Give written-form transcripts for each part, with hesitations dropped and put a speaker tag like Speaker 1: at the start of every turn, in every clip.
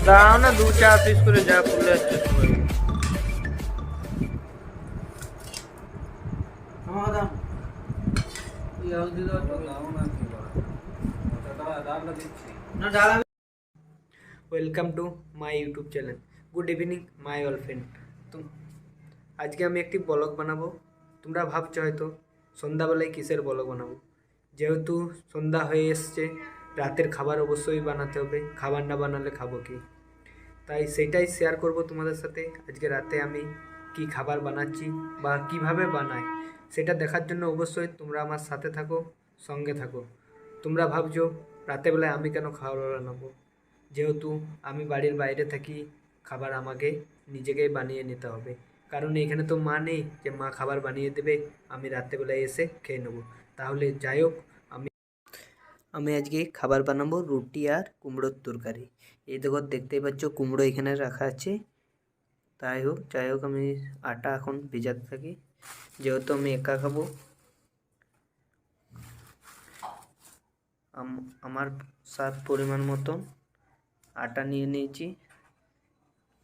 Speaker 1: দাও না 2-4 পিস করে যা ফুলে আসছে welcome to my YouTube channel. Good evening my all friend. তো আজকে আমি একটি ব্লগ বানাবো। তোমরা ভাবছো হয়তো সন্ধ্যাবেলায় কিসের ব্লগ বানাবো। যেহেতু সন্ধ্যা হয়ে এসছে, রাতের খাবার অবশ্যই বানাতে হবে। খাবার না বানালে খাবো কি, তাই সেটাই শেয়ার করব তোমাদের সাথে। আজকে রাতে আমি কি খাবার বানাচ্ছি বা কিভাবে বানাই সেটা দেখার জন্য অবশ্যই তোমরা আমার সাথে থাকো, সঙ্গে থাকো। তোমরা ভাবছো রাতেবেলায় আমি কেন খাবার বানাবো, যেহেতু আমি বাড়ির বাইরে থাকি, খাবার আমাকে নিজেকেই বানিয়ে নিতে হবে। কারণ এখানে তো মা নেই যে মা খাবার বানিয়ে দেবে আমি রাত্রেবেলায় এসে খেয়ে নেবো। তাহলে যাই হোক, আমি আজকে খাবার বানাবো রুটি আর কুমড়োর তরকারি। এই দেখো, দেখতেই পাচ্ছ কুমড়ো এখানে রাখা আছে। যাই হোক আমি আটা এখন ভেজাতে থাকি, যেহেতু আমি একা খাবো। আমার স্বাদ পরিমাণ মতন আটা নিয়ে নিয়েছি,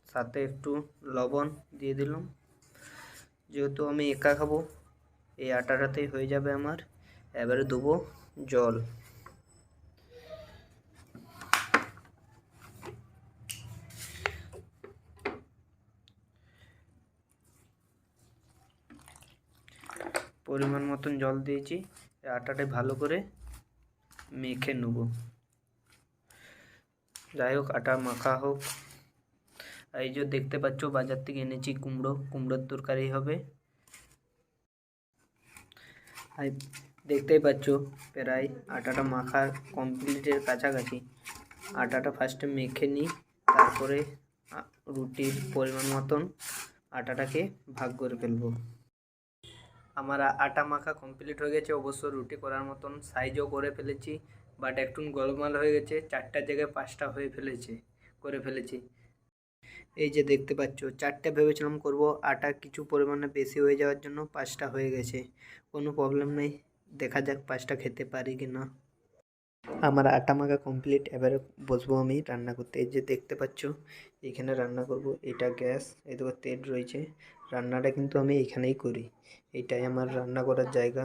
Speaker 1: সাথে একটু লবণ দিয়ে দিলাম। যেহেতু আমি একা খাবো, এই আটাটাতেই হয়ে যাবে আমার। এবারে দেবো জল। পরিমাণ মতন জল দিয়েছি, আটাটা ভালো করে মেখে নেব। যাই হোক, আটা মাখা হোক। এই যে দেখতে পাচ্ছ বাজার থেকে এনেছি কুমড়োর তরকারি হবে। আর দেখতেই পাচ্ছ প্রায় আটাটা মাখার কমপ্লিটের কাছাকাছি। আটাটা ফার্স্টে মেখে নিই, তারপরে রুটির পরিমাণ মতন আটাটাকে ভাগ করে ফেলবো। আমার আটা মাখা কমপ্লিট হয়ে গেছে। অবশ্য রুটি করার মতন সাইজও করে ফেলেছি, বাট একটু গোলমাল হয়ে গেছে। 4টার জায়গায় 5টা করে ফেলেছি। এই যে দেখতে পাচ্ছ, 4টে ভেবেছিলাম করব, আটা কিছু পরিমাণে বেশি হয়ে যাওয়ার জন্য 5টা হয়ে গেছে। কোনো প্রবলেম নেই, দেখা যাক 5টা খেতে পারি কি না। আমার আটা মাখা কমপ্লিট। এবারে বসবো আমি রান্না করতে। এই যে দেখতে পাচ্ছ এখানে রান্না করব। এটা গ্যাস, এই দেখো তেল রয়েছে। রান্নাটা কিন্তু আমি এখানেই করি, এটাই আমার রান্না করার জায়গা।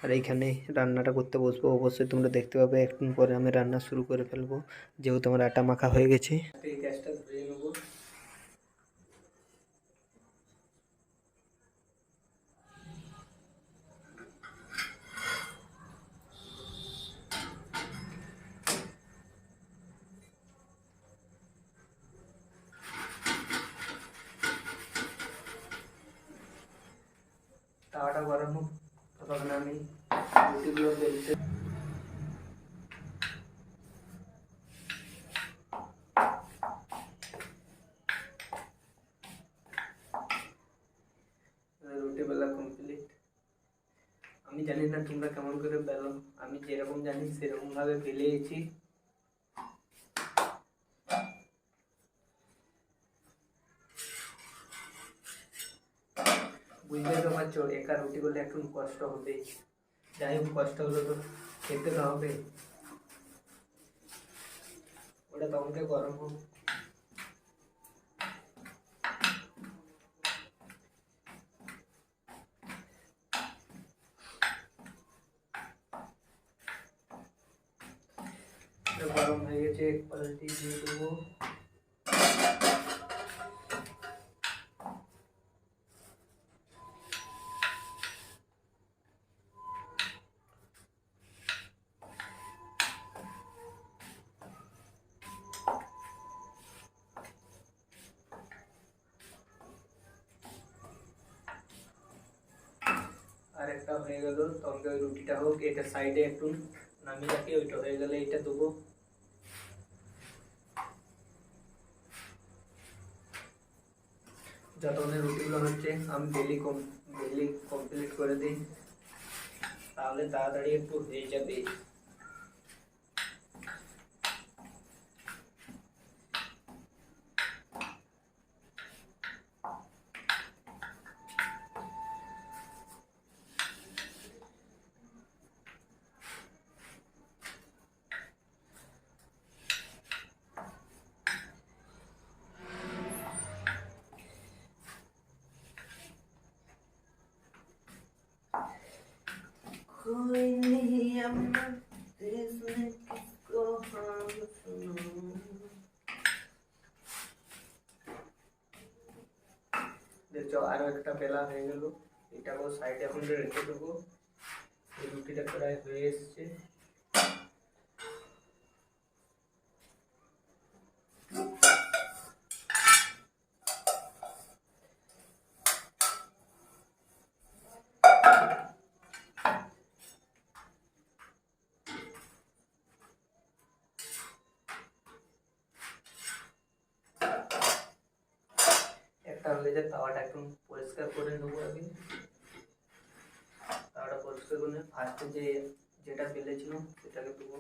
Speaker 1: আর এইখানে রান্নাটা করতে বসবো। অবশ্যই তোমরা দেখতে পাবে একটু পরে আমি রান্না শুরু করে ফেলবো, যেহেতু আমার আটা মাখা হয়ে গেছে। গ্যাসটা ধরিয়ে নেবো। তাওয়াটা গরম হোক, ততক্ষণ আমি রুটিগুলো বেলতে। রুটি বেলা কমপ্লিট। আমি জানি না তোমরা কেমন করে বেলো, আমি যেরকম জানি সেরকম ভাবে বেলেছি। বুঝতে তো পারছো একা রুটি করলে একটু কষ্ট হবে। যাই হোক, কষ্ট হলে তো খেতে তো হবে। ওটা তোমাকে গরম হোক। গরম হয়ে গেছে, পাল্টি দিয়ে দেবো। আর একটা হয়ে গেল, তবে ওই রুটিটা হোক। এটা সাইডে একটু নামিয়ে রাখি, ওইটা হয়ে গেলে এটা দেবো। যতক্ষণে রুটিগুলো হচ্ছে আমি বেলি কমপ্লিট করে দিই, তাহলে তাড়াতাড়ি একটু হয়ে যাবে। कोई नहीं अम्मा इसने किसको हाल सुनाऊं। দেখছো আরো একটা বেলা হয়ে গেল, এটাও সাইডে এখন রেখে দেবো। এই রুটিটা প্রায় হয়ে এসছে। একটা লেজের তাওয়াটা একটু পরিষ্কার করে নেবো আগে। তাওয়াটা পরিষ্কার করে ফার্স্টে যেটা বেলেছিল সেটাকে দেবো।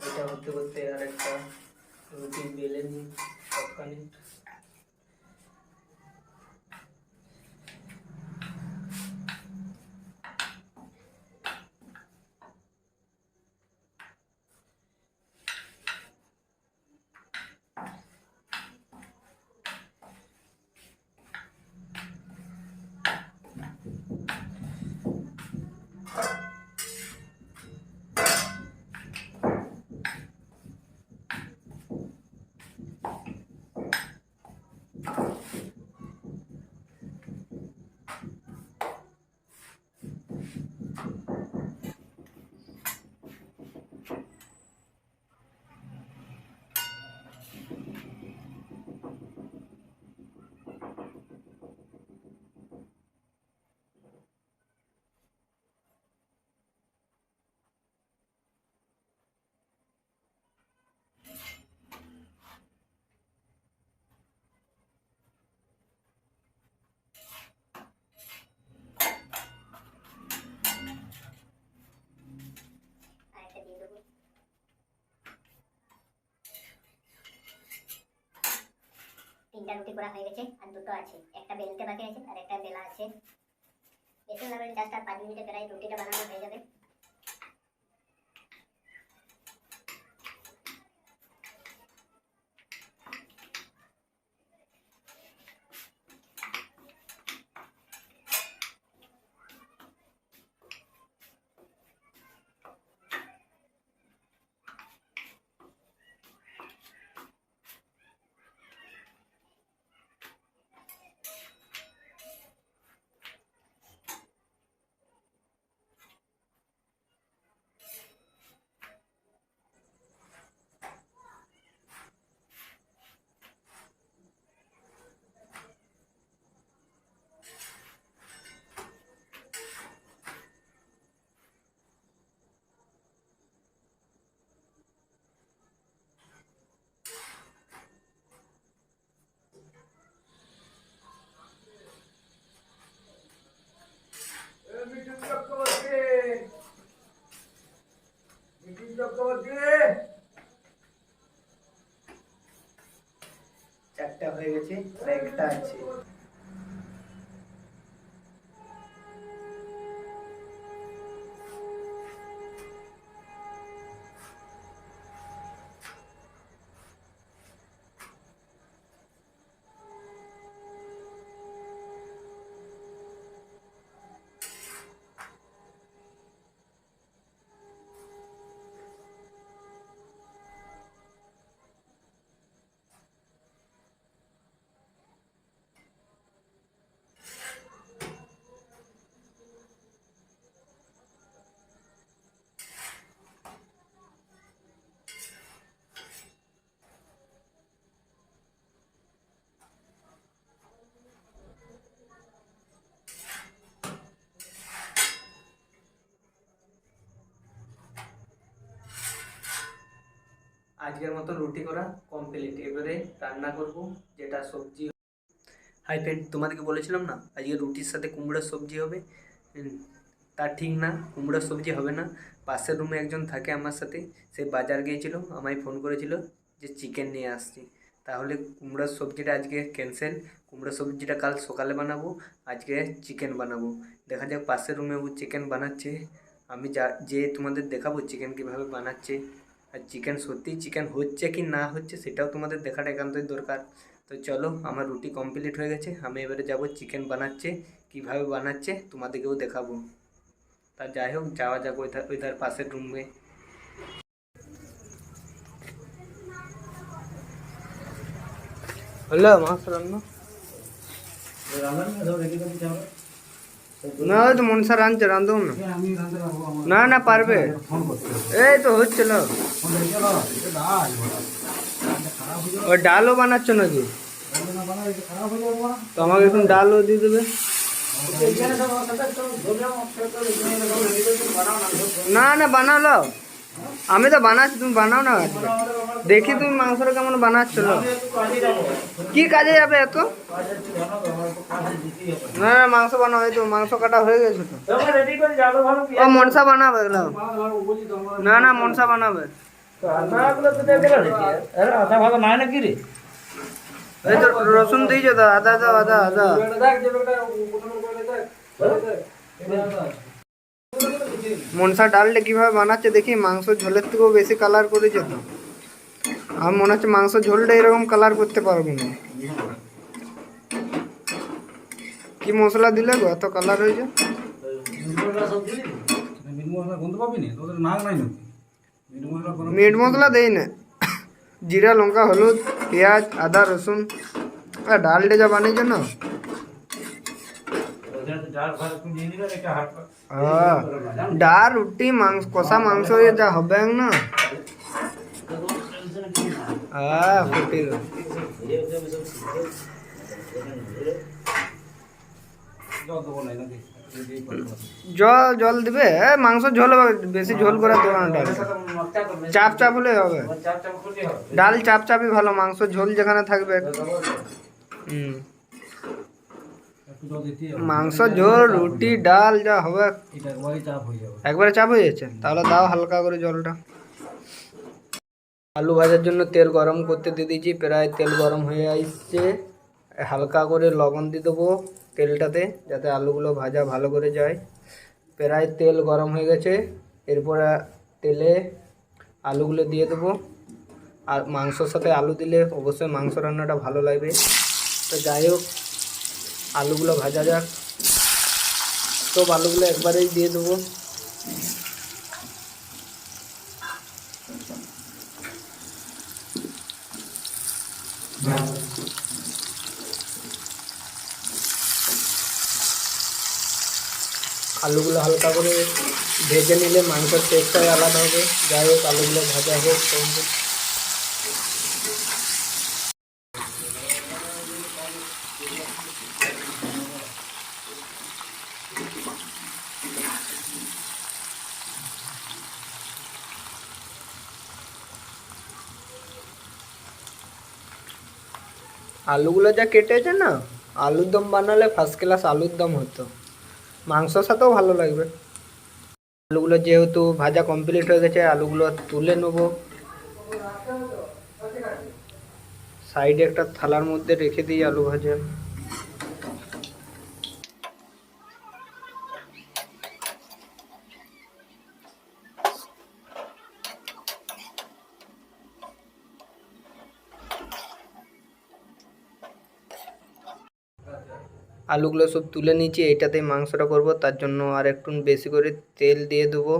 Speaker 1: এটা করতে করতে আর একটা রুটি বেলে নিই সবখানে।
Speaker 2: তিনটা রুটি করা হয়ে গেছে আর দুটো আছে, একটা বেলতে বাকি আছে আর একটা বেলা আছে। বেশি লাগবে জাস্ট আর 5 মিনিটে প্রায় রুটিটা বানানো হয়ে যাবে।
Speaker 1: চারটা হয়ে গেছে আর একটা আছে। আজকের মতো রুটি করা কমপ্লিট। এবারে রান্না করব যেটা সবজি। হাই ফ্রেন্ড, তোমাদেরকে বলেছিলাম না আজকে রুটির সাথে কুমড়োর সবজি হবে। তা ঠিক না, কুমড়োর সবজি হবে না। পাশের রুমে একজন থাকে আমার সাথে, সে বাজার গিয়েছিল, আমায় ফোন করেছিল যে চিকেন নিয়ে আসছি। তাহলে কুমড়োর সবজিটা আজকে ক্যান্সেল। কুমড়োর সবজিটা কাল সকালে বানাবো, আজকে চিকেন বানাবো। দেখা যাক, পাশের রুমে ও চিকেন বানাচ্ছে, আমি যে তোমাদের দেখাবো চিকেন কীভাবে বানাচ্ছে। আর চিকেন সত্যিই চিকেন হচ্ছে কি না হচ্ছে সেটাও তোমাদের দেখাটা একান্তই দরকার। তো চলো, আমার রুটি কমপ্লিট হয়ে গেছে, আমি এবারে যাব চিকেন বানাচ্ছে, কীভাবে বানাচ্ছে তোমাদেরকেও দেখাবো। তা যাই হোক, যাওয়া যাক ওইধার পাশের রুমে। হলো মাছ রান্না না, ওই তো মনসা রাঁধছে, রাঁধো না। না না পারবে, এই তো হচ্ছিল। ওই ডালও বানাচ্ছ নাকি? তো আমাকে এখন ডালও দিয়ে দেবে। না না বানালো, আমি তো বানাচ্ছি, তুমি বানাও না। দেখি তুমি মাংসটা কেমন বানাচ্ছ। কি কাজে যাবে এত? না না মাংস বানাও, এই তো মাংস কাটা হয়ে গেছে তো। ও মনসা বানাবে এগুলো? না না মনসা বানাবে। এই তো রসুন দিয়েছো তো, আদা দাও, আদা আদা। মনসা ডালটা কিভাবে বানাচ্ছে দেখি, মাংস ঝোলের থেকেও বেশি কালার করেছে তো। আমার মনে হচ্ছে মাংস ঝোলটা এরকম কালার করতে পারবো না। কি মশলা দিলে গো এত কালার হয়েছে? মিট মশলা দেই না, জিরা লঙ্কা হলুদ পেঁয়াজ আদা রসুন। আর ডালটা যা বানিয়েছে না, ডাল রুটি মাংস কষা মাংস যা হবে না, ফুটি জল জল দিবে। মাংস ঝোল হবে, বেশি ঝোল করে দেবো না। ডাল চাপ চাপ হলে হবে, ডাল চাপ চাপই ভালো, মাংস ঝোল যেখানে থাকবে। মাংস ঝোল রুটি ডাল যা হবে একবারে চাপ হয়ে যাচ্ছে। তাহলে দাও হালকা করে জলটা। আলু ভাজার জন্য তেল গরম করতে দিয়ে দিয়েছি, প্রায় তেল গরম হয়ে আসছে। হালকা করে লবণ দিয়ে দেবো তেলটাতে, যাতে আলুগুলো ভাজা ভালো করে যায়। প্রায় তেল গরম হয়ে গেছে, এরপরে তেলে আলুগুলো দিয়ে দেবো। আর মাংসর সাথে আলু দিলে অবশ্যই মাংস রান্নাটা ভালো লাগবে। তো যাই হোক, আলুগুলো ভাজা যাক। সব আলুগুলো একবারেই দিয়ে দেবো। আলুগুলো হালকা করে ভেজে নিলে মাংসের টেস্টটাই আলাদা হবে। যাই হোক, আলুগুলো ভাজা হোক। আলুগুলো যা কেটেছে না, আলুর দম বানালে ফার্স্ট ক্লাস আলুর দম হতো, মাংসর সাথেও ভালো লাগবে। আলুগুলো যেহেতু ভাজা কমপ্লিট হয়ে গেছে, আলুগুলো তুলে নেব, সাইডে একটা থালার মধ্যে রেখে দিই আলু ভাজা। আলুগুলো সব তুলে নিয়েছি, এইটাতেই মাংসটা করব, তার জন্য আর একটু বেশি করে তেল দিয়ে দেবো।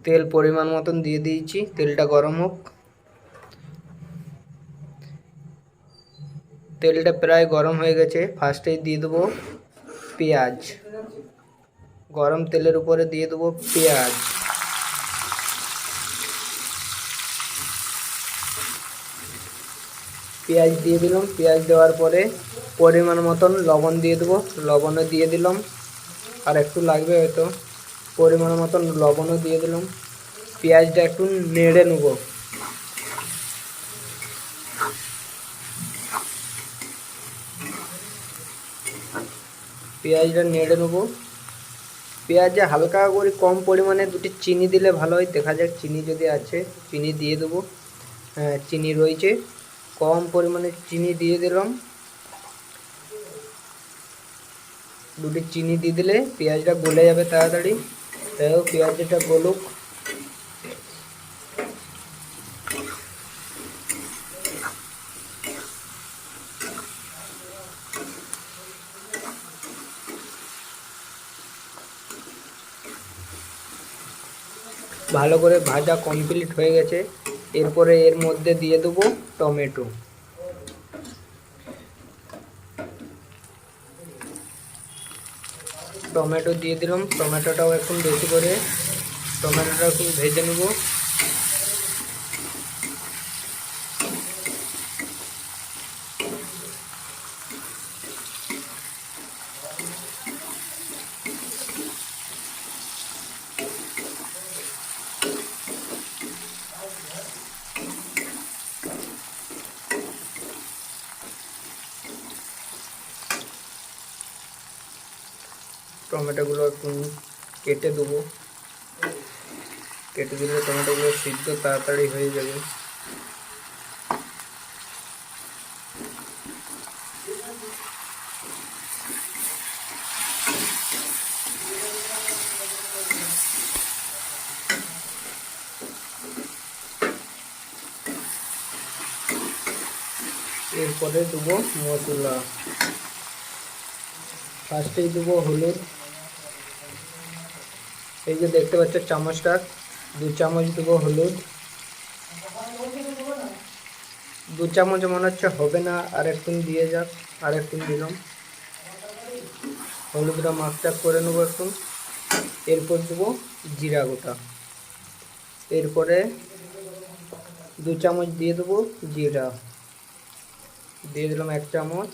Speaker 1: তেল পরিমাণ মতন দিয়ে দিয়েছি, তেলটা গরম হোক। তেলটা প্রায় গরম হয়ে গেছে, ফার্স্টেই দিয়ে দেবো পেঁয়াজ। গরম তেলের উপরে দিয়ে দেবো পেঁয়াজ। পেঁয়াজ দিয়ে দিলাম, পেঁয়াজ দেওয়ার পরে পরিমাণ মতন লবণ দিয়ে দেবো, লবণও দিয়ে দিলাম। আর একটু লাগবে হয়তো, পরিমাণ মতন লবণও দিয়ে দিলাম। পেঁয়াজটা একটু নেড়ে নেব। পেঁয়াজটা নেড়ে নেব। পেঁয়াজে হালকা করে কম পরিমাণে দুটি চিনি দিলে ভালো হয়। দেখা যাক চিনি যদি আছে, চিনি দিয়ে দেবো। হ্যাঁ, চিনি রয়েছে, কম পরিমাণে চিনি দিয়ে দিলাম। দুটি চিনি দিয়ে দিলে পেঁয়াজটা গলে যাবে তাড়াতাড়ি। তাই হোক, পেঁয়াজটা গলুক। ভালো করে ভাজা কমপ্লিট হয়ে গেছে। এরপরে এর মধ্যে দিয়ে দেবো টমেটো। টমেটো দিয়ে দিলাম। টমেটোটাও একটু বেশি করে টমেটোটা একটু ভেজে নেব। টমেটোগুলো একটু কেটে দেবো। কেটে দিলে টমেটোগুলো সিদ্ধ তাড়াতাড়ি হয়ে যাবে। এরপরে দেবো মশলা। ফার্স্টেই দেবো হলুদ। এই যে দেখতে পাচ্ছ চামচটা, 2 চামচ দেবো হলুদ। 2 চামচ মনে হচ্ছে হবে না, আর একটু দিয়ে যাক। আর একটু দিলাম। হলুদটা মাখচাক করে নেবো একটু। এরপর দেবো জিরা গোটা। এরপরে 2 চামচ দিয়ে দেবো জিরা। দিয়ে দিলাম 1 চামচ,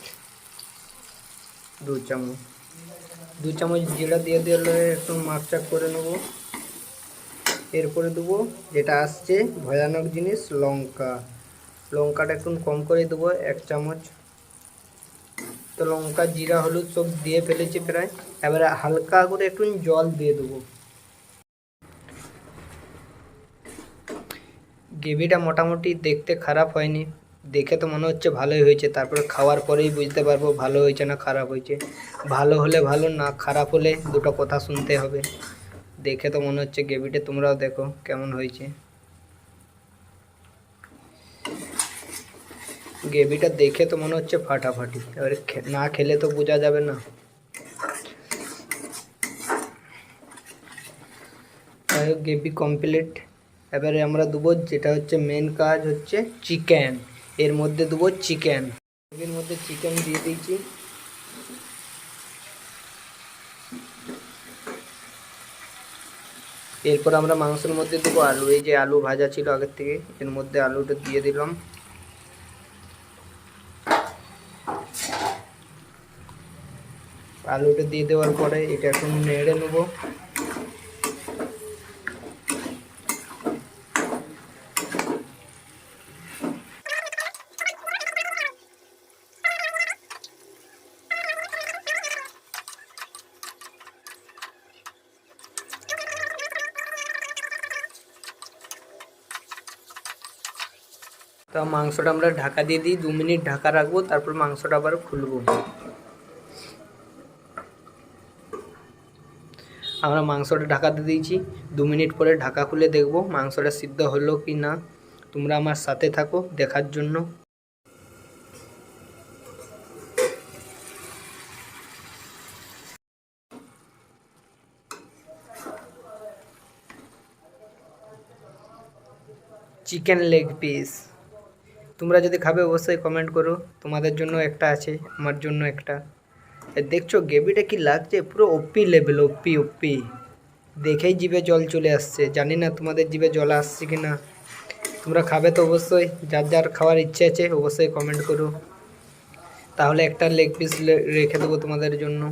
Speaker 1: 2 চামচ। 2 চামচ জিরা দিয়ে দিলে একটু মাখচাক করে নেবো। এরপরে দেবো যেটা আসছে ভয়ানক জিনিস, লঙ্কা। লঙ্কাটা একটু কম করে দেবো, 1 চামচ। তো লঙ্কা, জিরা, হলুদ সব দিয়ে ফেলেছি প্রায়। এবারে হালকা করে একটু জল দিয়ে দেবো। গ্রেভিটা মোটামুটি দেখতে খারাপ হয়নি, দেখে তো মনে হচ্ছে ভালোই হয়েছে। তারপরে খাওয়ার পরেই বুঝতে পারবো ভালো হয়েছে না খারাপ হয়েছে। ভালো হলে ভালো, না খারাপ হলে দুটো কথা শুনতে হবে। দেখে তো মনে হচ্ছে গ্রেভিটা, তোমরাও দেখো কেমন হয়েছে। গ্রেভিটা দেখে তো মনে হচ্ছে ফাটাফাটি, এবারে না খেলে তো বোঝা যাবে না। যাই হোক, গ্রেভি কমপ্লিট। এবারে আমরা দেবো যেটা হচ্ছে মেন কাজ, হচ্ছে চিকেন। এর মধ্যে দেবো চিকেন। গ্রেভির মধ্যে চিকেন দিয়ে দিয়েছি। এরপর আমরা মাংসের মধ্যে দেবো আলু। এই যে আলু ভাজা ছিল আগের থেকে, এর মধ্যে আলুটা দিয়ে দিলাম। আলুটা দিয়ে দেওয়ার পরে এটা একটু নেড়ে নেবো। তো মাংসটা আমরা ঢাকা দিয়ে দিই, 2 মিনিট ঢাকা রাখবো, তারপর মাংসটা আবার খুলবো। আমরা মাংসটা ঢাকা দিয়ে দিয়েছি। 2 মিনিট পরে ঢাকা খুলে দেখবো মাংসটা সিদ্ধ হলো কি না। তোমরা আমার সাথে থাকো দেখার জন্য। Chicken leg piece. তোমরা যদি খাবে অবশ্যই কমেন্ট করো। তোমাদের জন্য একটা আছে, আমার জন্য একটা। দেখছো গ্রেভিটা কি লাগছে, পুরো ওপি লেভেল, ওপি ওপি। দেখেই জিভে জল চলে আসছে। জানি না তোমাদের জিভে জল আসছে কি না। তোমরা খাবে তো অবশ্যই, যার যার খাওয়ার ইচ্ছে আছে অবশ্যই কমেন্ট করো। তাহলে একটা লেগ পিস রেখে দেবো তোমাদের জন্য।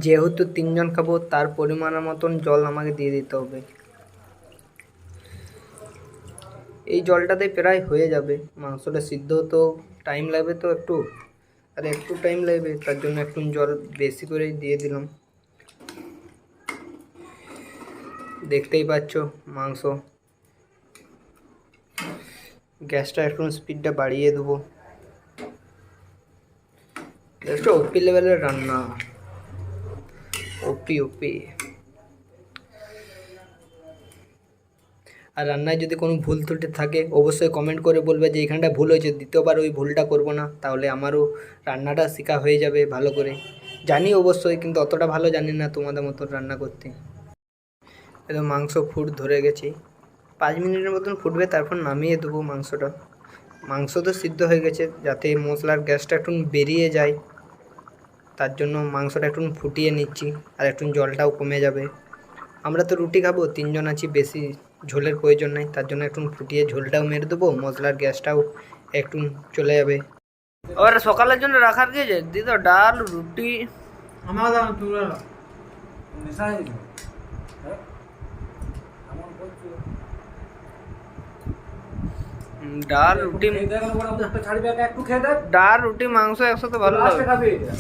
Speaker 1: যেহেতু 3 জন খাবো তার পরিমাণ মতন জল আমাকে দিয়ে দিতে হবে। এই জলটাতে প্রায় হয়ে যাবে। মাংসটা সিদ্ধ তো টাইম লাগবে তো একটু, আর একটু টাইম লাগবে, তার জন্য একটু জল বেশি করে দিয়ে দিলাম। দেখতেই পাচ্ছ মাংস। গ্যাসটা একটু স্পিডটা বাড়িয়ে দেবো। একটু ওপি লেভেলের রান্না, ওপি ওপি। আর রান্নায় যদি কোনো ভুল ত্রুটি থাকে অবশ্যই কমেন্ট করে বলবে যে এখানটা ভুল হয়েছে, দ্বিতীয়বার ওই ভুলটা করব না, তাহলে আমারও রান্নাটা শেখা হয়ে যাবে ভালো করে। জানি অবশ্যই, কিন্তু অতটা ভালো জানি না তোমাদের মতো রান্না করতে। একদম মাংস ফুট ধরে গেছি, 5 মিনিটের মতন ফুটবে, তারপর নামিয়ে দেবো মাংসটা। মাংস তো সিদ্ধ হয়ে গেছে, যাতে মশলার গ্যাসটা একটু বেরিয়ে যায় তার জন্য মাংসটা একটু ফুটিয়ে নিচ্ছি, আর একটু জলটাও কমে যাবে। আমরা তো রুটি খাবো, 3 জন আছি, বেশি ঝোলের প্রয়োজন নাই, তার জন্য একটু ফুটিয়ে ঝোলটাও মেরে দেবো, মশলার গ্যাসটাও একটু চলে যাবে। এবার সকালের জন্য রাখার গিয়েছে দিদি, ডাল রুটি।
Speaker 3: আমার দাম তুলে না নেশা হয়ে গেছে আমার বলছো
Speaker 1: ডাল রুটি,
Speaker 3: খেয়ে দেখ না একটা ছাড়বি একটু খেয়ে দেখ
Speaker 1: ডাল রুটি মাংস একসাথে ভালো
Speaker 3: লাস্টে
Speaker 1: লাগে।
Speaker 3: খাবি এটা